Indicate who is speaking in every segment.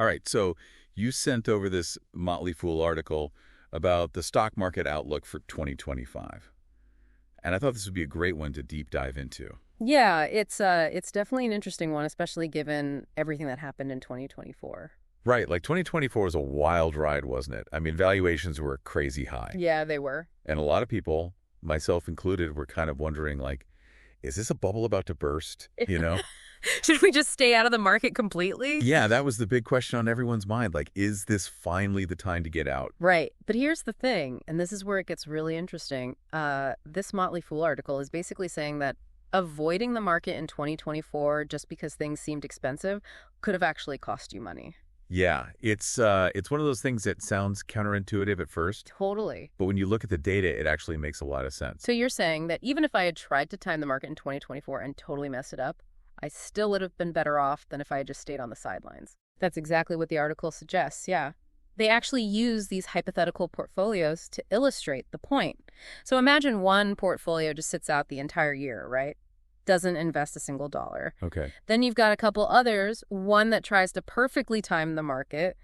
Speaker 1: All right, so you sent over this Motley Fool article about the stock market outlook for 2025. And I thought this would be a great one to deep dive into.
Speaker 2: Yeah, it's definitely an interesting one, especially given everything that happened in 2024.
Speaker 1: Right, like 2024 was a wild ride, wasn't it? I mean, valuations were crazy high.
Speaker 2: Yeah, they were.
Speaker 1: And a lot of people, myself included, were kind of wondering, like, is this a bubble about to burst, you know?
Speaker 2: Should we just stay out of the market completely?
Speaker 1: Yeah, that was the big question on everyone's mind. Like, is this finally the time to get out?
Speaker 2: Right. But here's the thing, and this is where it gets really interesting. This Motley Fool article is basically saying that avoiding the market in 2024 just because things seemed expensive could have actually cost you money.
Speaker 1: Yeah, it's one of those things that sounds counterintuitive at first,
Speaker 2: Totally.
Speaker 1: but when you look at the data, it actually makes a lot of sense.
Speaker 2: So you're saying that even if I had tried to time the market in 2024 and totally messed it up, I still would have been better off than if I had just stayed on the sidelines. That's exactly what the article suggests, yeah. They actually use these hypothetical portfolios to illustrate the point. So imagine one portfolio just sits out the entire year, right? Doesn't invest a single dollar.
Speaker 1: Okay.
Speaker 2: Then you've got a couple others, one that tries to perfectly time the market,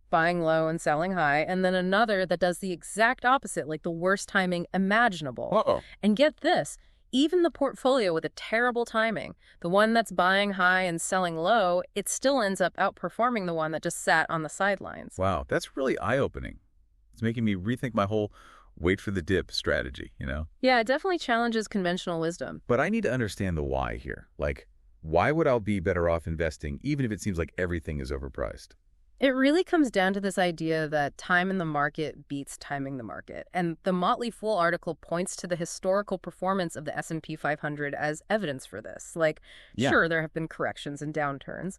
Speaker 2: buying low and selling high, and then another that does the exact opposite, like the worst timing imaginable.
Speaker 1: Uh-oh.
Speaker 2: And get this, even the portfolio with a terrible timing, the one that's buying high and selling low, it still ends up outperforming the one that just sat on the sidelines.
Speaker 1: Wow, that's really eye-opening. It's making me rethink my whole wait for the dip strategy,
Speaker 2: Yeah, it definitely challenges conventional wisdom.
Speaker 1: But I need to understand the why here. Like, why would I be better off investing even if it seems like everything is overpriced?
Speaker 2: It really comes down to this idea that time in the market beats timing the market. And the Motley Fool article points to the historical performance of the S&P 500 as evidence for this. Like,
Speaker 1: Yeah.
Speaker 2: Sure, there have been corrections and downturns,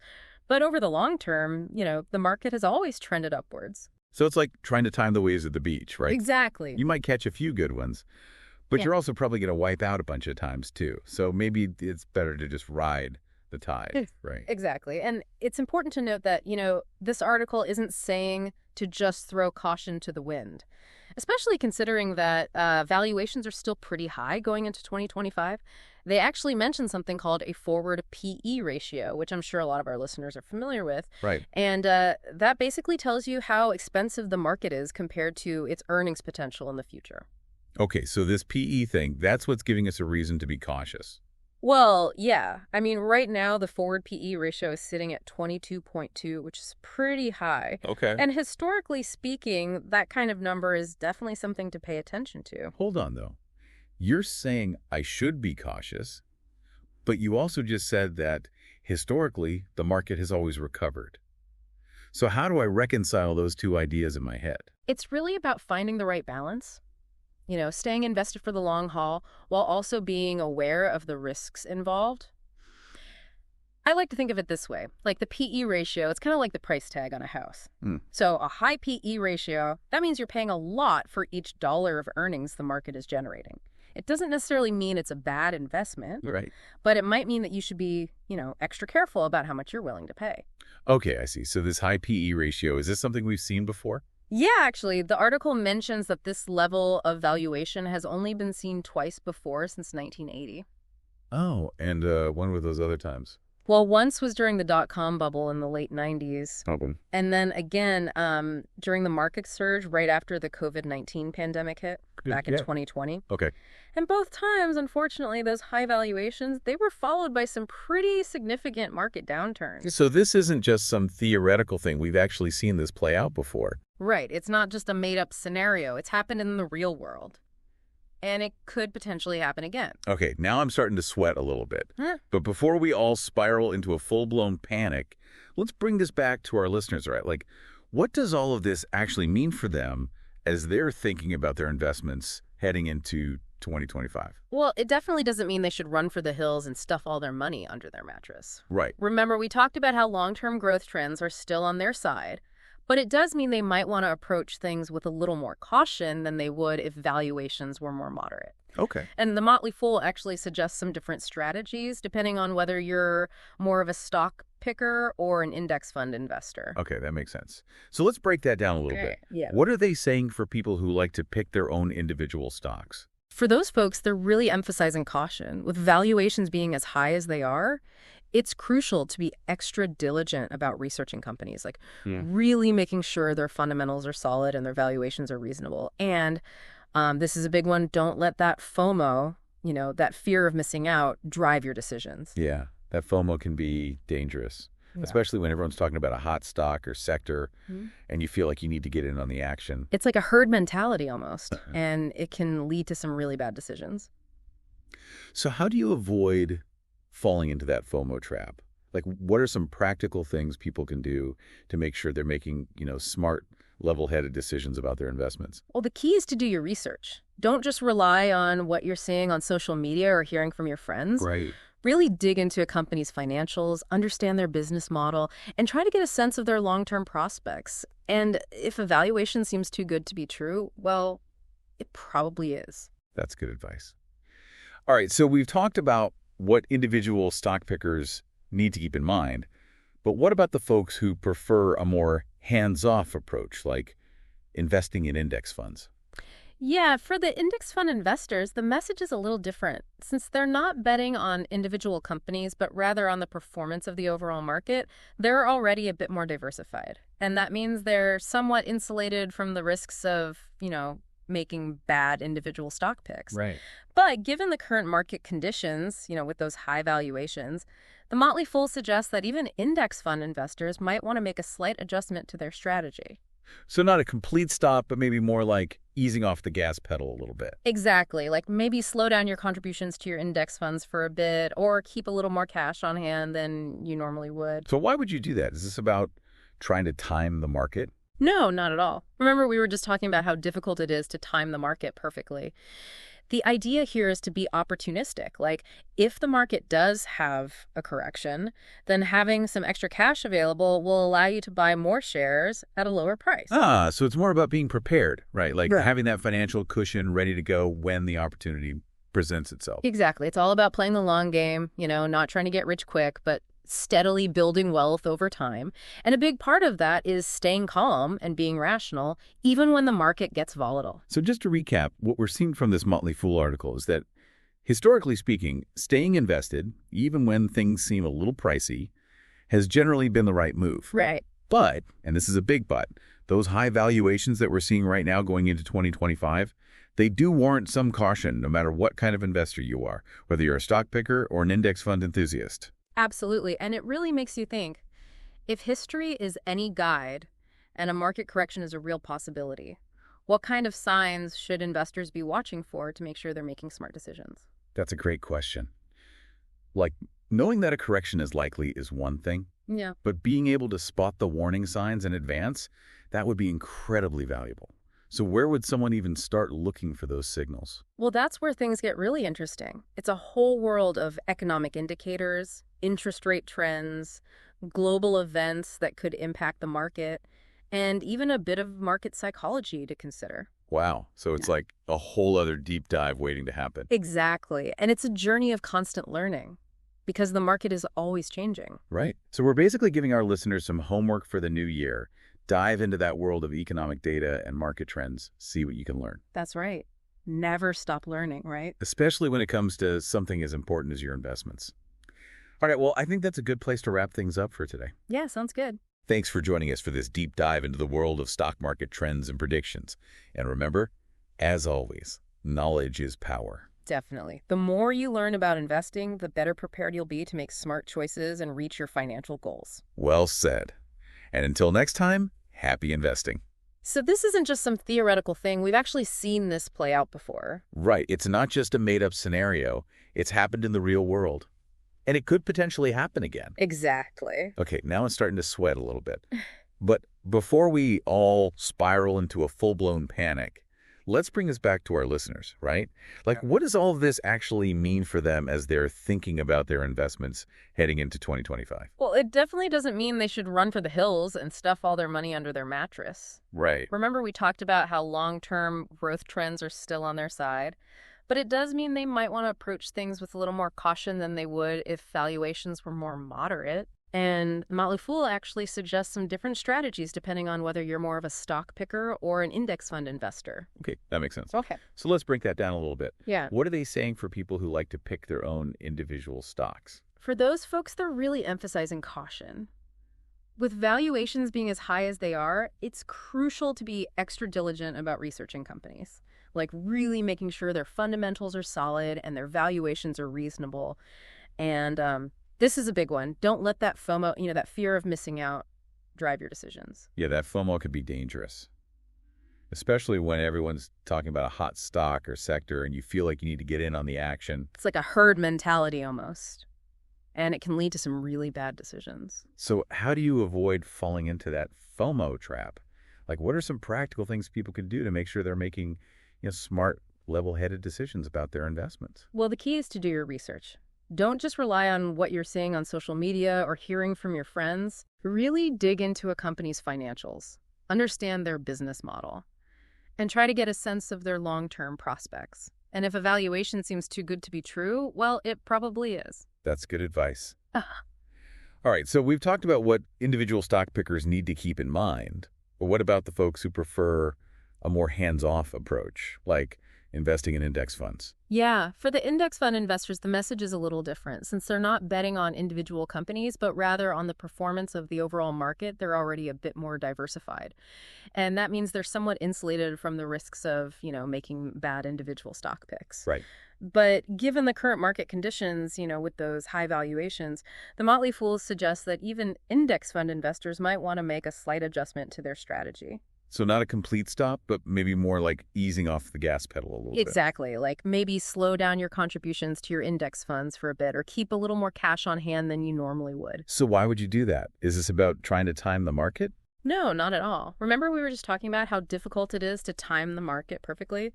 Speaker 2: but over the long term, the market has always trended upwards.
Speaker 1: So it's like trying to time the waves at the beach, right?
Speaker 2: Exactly.
Speaker 1: You might catch a few good ones, but
Speaker 2: Yeah.
Speaker 1: you're also probably going to wipe out a bunch of times too. So maybe it's better to just ride the tide, right?
Speaker 2: Exactly. And it's important to note that, this article isn't saying to just throw caution to the wind, especially considering that valuations are still pretty high going into 2025. They actually mention something called a forward PE ratio, which I'm sure a lot of our listeners are familiar with.
Speaker 1: Right.
Speaker 2: And that basically tells you how expensive the market is compared to its earnings potential in the future.
Speaker 1: Okay, so this PE thing, that's what's giving us a reason to be cautious.
Speaker 2: Well, yeah. I mean, right now, the forward PE ratio is sitting at 22.2, which is pretty high.
Speaker 1: Okay.
Speaker 2: And historically speaking, that kind of number is definitely something to pay attention to.
Speaker 1: Hold on, though. You're saying I should be cautious, but you also just said that historically, the market has always recovered. So how do I reconcile those two ideas in my head?
Speaker 2: It's really about finding the right balance. Staying invested for the long haul while also being aware of the risks involved. I like to think of it this way. Like the PE ratio, it's kind of like the price tag on a house. So a high PE ratio, that means you're paying a lot for each dollar of earnings the market is generating. It doesn't necessarily mean it's a bad investment,
Speaker 1: Right.
Speaker 2: but it might mean that you should be, extra careful about how much you're willing to pay.
Speaker 1: Okay, I see. So this high PE ratio, is this something we've seen before?
Speaker 2: Yeah, actually, the article mentions that this level of valuation has only been seen twice before since 1980.
Speaker 1: Oh, and when were those other times?
Speaker 2: Well, once was during the dot-com bubble in the late 90s.
Speaker 1: Okay.
Speaker 2: And then again, during the market surge right after the COVID-19 pandemic hit back in 2020.
Speaker 1: Okay.
Speaker 2: And both times, unfortunately, those high valuations, they were followed by some pretty significant market downturns.
Speaker 1: So this isn't just some theoretical thing. We've actually seen this play out before.
Speaker 2: Right. It's not just a made-up scenario. It's happened in the real world. And it could potentially happen again.
Speaker 1: Okay, now I'm starting to sweat a little bit.
Speaker 2: Huh?
Speaker 1: But before we all spiral into a full-blown panic, let's bring this back to our listeners, right? Like, what does all of this actually mean for them as they're thinking about their investments heading into 2025?
Speaker 2: Well, it definitely doesn't mean they should run for the hills and stuff all their money under their mattress.
Speaker 1: Right.
Speaker 2: Remember, we talked about how long-term growth trends are still on their side. But it does mean they might want to approach things with a little more caution than they would if valuations were more moderate.
Speaker 1: Okay.
Speaker 2: And the Motley Fool actually suggests some different strategies depending on whether you're more of a stock picker or an index fund investor.
Speaker 1: Okay, that makes sense. So let's break that down a little bit.
Speaker 2: Yeah.
Speaker 1: What are they saying for people who like to pick their own individual stocks?
Speaker 2: For those folks, they're really emphasizing caution. With valuations being as high as they are, It's crucial to be extra diligent about researching companies, like
Speaker 1: Yeah.
Speaker 2: really making sure their fundamentals are solid and their valuations are reasonable. And this is a big one. Don't let that FOMO, that fear of missing out, drive your decisions.
Speaker 1: Yeah, that FOMO can be dangerous,
Speaker 2: Yeah.
Speaker 1: especially when everyone's talking about a hot stock or sector,
Speaker 2: Mhm.
Speaker 1: and you feel like you need to get in on the action.
Speaker 2: It's like a herd mentality almost, and it can lead to some really bad decisions.
Speaker 1: So how do you avoid falling into that FOMO trap? Like, what are some practical things people can do to make sure they're making, smart, level-headed decisions about their investments?
Speaker 2: Well, the key is to do your research. Don't just rely on what you're seeing on social media or hearing from your friends.
Speaker 1: Right.
Speaker 2: Really dig into a company's financials, understand their business model, and try to get a sense of their long-term prospects. And if a valuation seems too good to be true, well, it probably is.
Speaker 1: That's good advice. All right, so we've talked about what individual stock pickers need to keep in mind, but what about the folks who prefer a more hands-off approach, like investing in index funds?
Speaker 2: Yeah, for the index fund investors, the message is a little different. Since they're not betting on individual companies, but rather on the performance of the overall market, they're already a bit more diversified. And that means they're somewhat insulated from the risks of, making bad individual stock picks.
Speaker 1: Right.
Speaker 2: But given the current market conditions, with those high valuations, the Motley Fool suggests that even index fund investors might want to make a slight adjustment to their strategy.
Speaker 1: So not a complete stop, but maybe more like easing off the gas pedal a little bit.
Speaker 2: Exactly. Like maybe slow down your contributions to your index funds for a bit or keep a little more cash on hand than you normally would.
Speaker 1: So why would you do that? Is this about trying to time the market?
Speaker 2: No, not at all. Remember, we were just talking about how difficult it is to time the market perfectly. The idea here is to be opportunistic. Like, if the market does have a correction, then having some extra cash available will allow you to buy more shares at a lower price.
Speaker 1: So it's more about being prepared, right? Like
Speaker 2: Right.
Speaker 1: having that financial cushion ready to go when the opportunity presents itself.
Speaker 2: Exactly. It's all about playing the long game, not trying to get rich quick, but steadily building wealth over time. And a big part of that is staying calm and being rational, even when the market gets volatile.
Speaker 1: So just to recap, what we're seeing from this Motley Fool article is that, historically speaking, staying invested, even when things seem a little pricey, has generally been the right move.
Speaker 2: Right.
Speaker 1: But, and this is a big but, those high valuations that we're seeing right now going into 2025, they do warrant some caution no matter what kind of investor you are, whether you're a stock picker or an index fund enthusiast.
Speaker 2: Absolutely. And it really makes you think, if history is any guide and a market correction is a real possibility, what kind of signs should investors be watching for to make sure they're making smart decisions?
Speaker 1: That's a great question. Like, knowing that a correction is likely is one thing,
Speaker 2: Yeah.
Speaker 1: but being able to spot the warning signs in advance, that would be incredibly valuable. So where would someone even start looking for those signals?
Speaker 2: Well, that's where things get really interesting. It's a whole world of economic indicators, interest rate trends, global events that could impact the market, and even a bit of market psychology to consider.
Speaker 1: Wow. So it's like a whole other deep dive waiting to happen.
Speaker 2: Exactly. And it's a journey of constant learning because the market is always changing.
Speaker 1: Right. So we're basically giving our listeners some homework for the new year. Dive into that world of economic data and market trends. See what you can learn.
Speaker 2: That's right. Never stop learning, right?
Speaker 1: Especially when it comes to something as important as your investments. All right, well, I think that's a good place to wrap things up for today.
Speaker 2: Yeah, sounds good.
Speaker 1: Thanks for joining us for this deep dive into the world of stock market trends and predictions. And remember, as always, knowledge is power.
Speaker 2: Definitely. The more you learn about investing, the better prepared you'll be to make smart choices and reach your financial goals.
Speaker 1: Well said. And until next time, happy investing.
Speaker 2: So this isn't just some theoretical thing. We've actually seen this play out before.
Speaker 1: Right. It's not just a made-up scenario. It's happened in the real world. And it could potentially happen again.
Speaker 2: Exactly.
Speaker 1: Okay, now I'm starting to sweat a little bit. But before we all spiral into a full-blown panic, let's bring this back to our listeners, right? Like, what does all of this actually mean for them as they're thinking about their investments heading into 2025?
Speaker 2: Well, it definitely doesn't mean they should run for the hills and stuff all their money under their mattress.
Speaker 1: Right.
Speaker 2: Remember we talked about how long-term growth trends are still on their side? But it does mean they might want to approach things with a little more caution than they would if valuations were more moderate. And Motley Fool actually suggests some different strategies depending on whether you're more of a stock picker or an index fund investor.
Speaker 1: Okay, that makes sense.
Speaker 2: Okay.
Speaker 1: So let's break that down a little bit.
Speaker 2: Yeah.
Speaker 1: What are they saying for people who like to pick their own individual stocks?
Speaker 2: For those folks, they're really emphasizing caution. With valuations being as high as they are, it's crucial to be extra diligent about researching companies, like really making sure their fundamentals are solid and their valuations are reasonable. And this is a big one. Don't let that FOMO, that fear of missing out, drive your decisions.
Speaker 1: Yeah, that FOMO could be dangerous, especially when everyone's talking about a hot stock or sector and you feel like you need to get in on the action.
Speaker 2: It's like a herd mentality almost. And it can lead to some really bad decisions.
Speaker 1: So how do you avoid falling into that FOMO trap? Like, what are some practical things people can do to make sure they're making, smart, level-headed decisions about their investments?
Speaker 2: Well, the key is to do your research. Don't just rely on what you're seeing on social media or hearing from your friends. Really dig into a company's financials, understand their business model, and try to get a sense of their long-term prospects. And if a valuation seems too good to be true, well, it probably is.
Speaker 1: That's good advice. All right, so we've talked about what individual stock pickers need to keep in mind. But what about the folks who prefer a more hands-off approach, like investing in index funds?
Speaker 2: Yeah, for the index fund investors, the message is a little different. Since they're not betting on individual companies, but rather on the performance of the overall market, they're already a bit more diversified. And that means they're somewhat insulated from the risks of, making bad individual stock picks.
Speaker 1: Right.
Speaker 2: But given the current market conditions, with those high valuations, the Motley Fools suggest that even index fund investors might want to make a slight adjustment to their strategy.
Speaker 1: So not a complete stop, but maybe more like easing off the gas pedal a little bit.
Speaker 2: Exactly. Like maybe slow down your contributions to your index funds for a bit or keep a little more cash on hand than you normally would.
Speaker 1: So why would you do that? Is this about trying to time the market?
Speaker 2: No, not at all. Remember we were just talking about how difficult it is to time the market perfectly?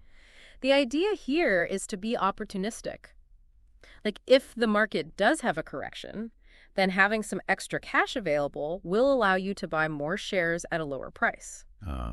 Speaker 2: The idea here is to be opportunistic. Like if the market does have a correction, then having some extra cash available will allow you to buy more shares at a lower price.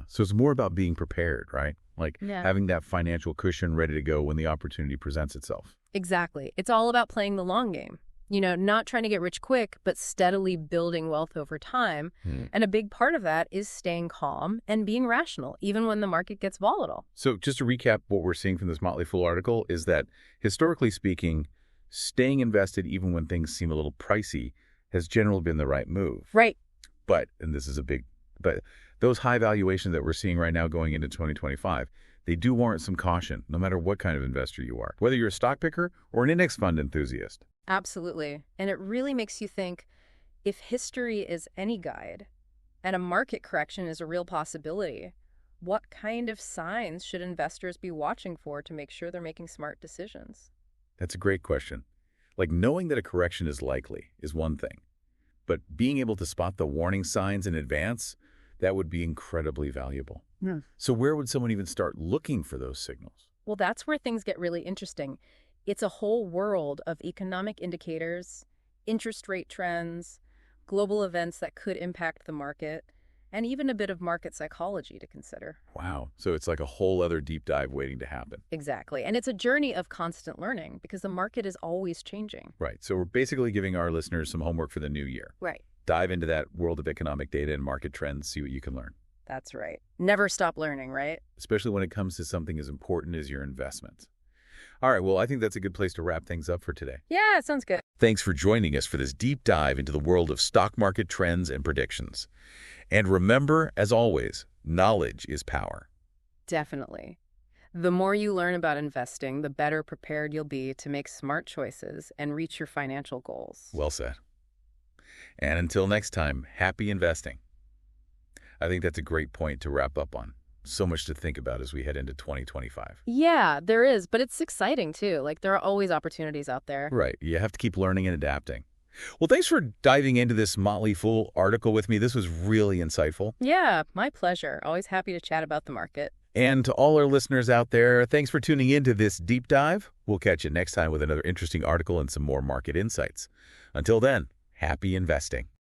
Speaker 1: So it's more about being prepared, right? Like
Speaker 2: Yeah.
Speaker 1: having that financial cushion ready to go when the opportunity presents itself.
Speaker 2: Exactly. It's all about playing the long game. Not trying to get rich quick, but steadily building wealth over time. And a big part of that is staying calm and being rational, even when the market gets volatile.
Speaker 1: So just to recap what we're seeing from this Motley Fool article is that, historically speaking, staying invested even when things seem a little pricey has generally been the right move.
Speaker 2: Right.
Speaker 1: But, and this is a big, but those high valuations that we're seeing right now going into 2025, they do warrant some caution, no matter what kind of investor you are, whether you're a stock picker or an index fund enthusiast.
Speaker 2: Absolutely. And it really makes you think, if history is any guide and a market correction is a real possibility, what kind of signs should investors be watching for to make sure they're making smart decisions?
Speaker 1: That's a great question. Like knowing that a correction is likely is one thing, but being able to spot the warning signs in advance, that would be incredibly valuable.
Speaker 2: Yeah.
Speaker 1: So where would someone even start looking for those signals?
Speaker 2: Well, that's where things get really interesting. It's a whole world of economic indicators, interest rate trends, global events that could impact the market, and even a bit of market psychology to consider.
Speaker 1: Wow. So it's like a whole other deep dive waiting to happen.
Speaker 2: Exactly. And it's a journey of constant learning because the market is always changing.
Speaker 1: Right. So we're basically giving our listeners some homework for the new year.
Speaker 2: Right.
Speaker 1: Dive into that world of economic data and market trends, see what you can learn.
Speaker 2: That's right. Never stop learning, right?
Speaker 1: Especially when it comes to something as important as your investments. All right, well, I think that's a good place to wrap things up for today.
Speaker 2: Yeah, sounds good.
Speaker 1: Thanks for joining us for this deep dive into the world of stock market trends and predictions. And remember, as always, knowledge is power.
Speaker 2: Definitely. The more you learn about investing, the better prepared you'll be to make smart choices and reach your financial goals.
Speaker 1: Well said. And until next time, happy investing. I think that's a great point to wrap up on. So much to think about as we head into 2025.
Speaker 2: Yeah, there is, but it's exciting too. Like there are always opportunities out there.
Speaker 1: Right. You have to keep learning and adapting. Well, thanks for diving into this Motley Fool article with me. This was really insightful.
Speaker 2: Yeah, my pleasure. Always happy to chat about the market.
Speaker 1: And to all our listeners out there, thanks for tuning in to this deep dive. We'll catch you next time with another interesting article and some more market insights. Until then, happy investing.